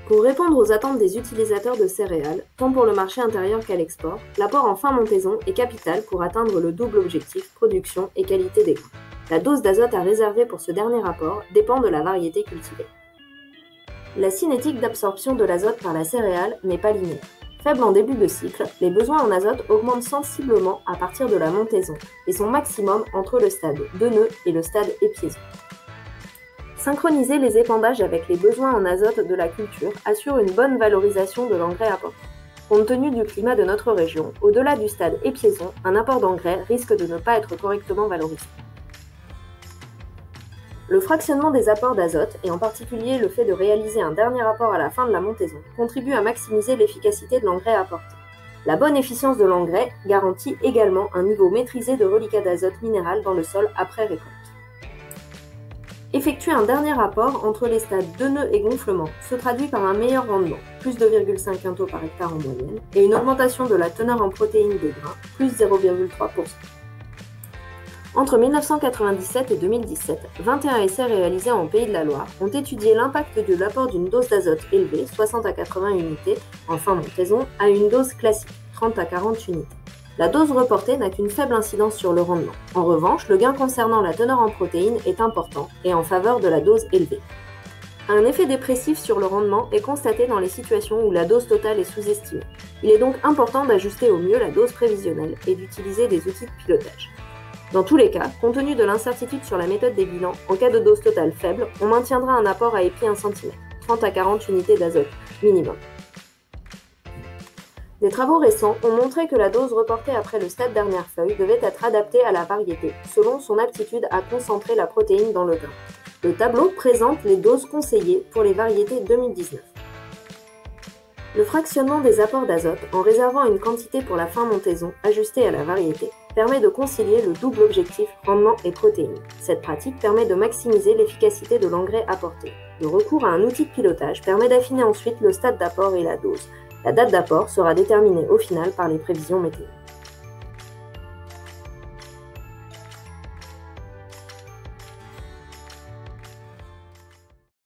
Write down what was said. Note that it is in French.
Pour répondre aux attentes des utilisateurs de céréales, tant pour le marché intérieur qu'à l'export, l'apport en fin montaison est capital pour atteindre le double objectif production et qualité des grains. La dose d'azote à réserver pour ce dernier apport dépend de la variété cultivée. La cinétique d'absorption de l'azote par la céréale n'est pas linéaire. Faible en début de cycle, les besoins en azote augmentent sensiblement à partir de la montaison et sont maximum entre le stade de nœud et le stade épiaison. Synchroniser les épandages avec les besoins en azote de la culture assure une bonne valorisation de l'engrais apporté. Compte tenu du climat de notre région, au-delà du stade épiaison, un apport d'engrais risque de ne pas être correctement valorisé. Le fractionnement des apports d'azote, et en particulier le fait de réaliser un dernier apport à la fin de la montaison, contribue à maximiser l'efficacité de l'engrais apporté. La bonne efficience de l'engrais garantit également un niveau maîtrisé de reliquat d'azote minéral dans le sol après récolte. Effectuer un dernier apport entre les stades de nœud et gonflement se traduit par un meilleur rendement, plus 2,5 quintaux par hectare en moyenne, et une augmentation de la teneur en protéines des grains, plus 0,3%. Entre 1997 et 2017, 21 essais réalisés en Pays de la Loire ont étudié l'impact de l'apport d'une dose d'azote élevée, 60 à 80 unités, en fin montaison, à une dose classique, 30 à 40 unités. La dose reportée n'a qu'une faible incidence sur le rendement. En revanche, le gain concernant la teneur en protéines est important et en faveur de la dose élevée. Un effet dépressif sur le rendement est constaté dans les situations où la dose totale est sous-estimée. Il est donc important d'ajuster au mieux la dose prévisionnelle et d'utiliser des outils de pilotage. Dans tous les cas, compte tenu de l'incertitude sur la méthode des bilans, en cas de dose totale faible, on maintiendra un apport à épi 1 cm, 30 à 40 unités d'azote minimum. Des travaux récents ont montré que la dose reportée après le stade dernière feuille devait être adaptée à la variété, selon son aptitude à concentrer la protéine dans le grain. Le tableau présente les doses conseillées pour les variétés 2019. Le fractionnement des apports d'azote, en réservant une quantité pour la fin montaison ajustée à la variété, permet de concilier le double objectif rendement et protéines. Cette pratique permet de maximiser l'efficacité de l'engrais apporté. Le recours à un outil de pilotage permet d'affiner ensuite le stade d'apport et la dose. La date d'apport sera déterminée au final par les prévisions météo.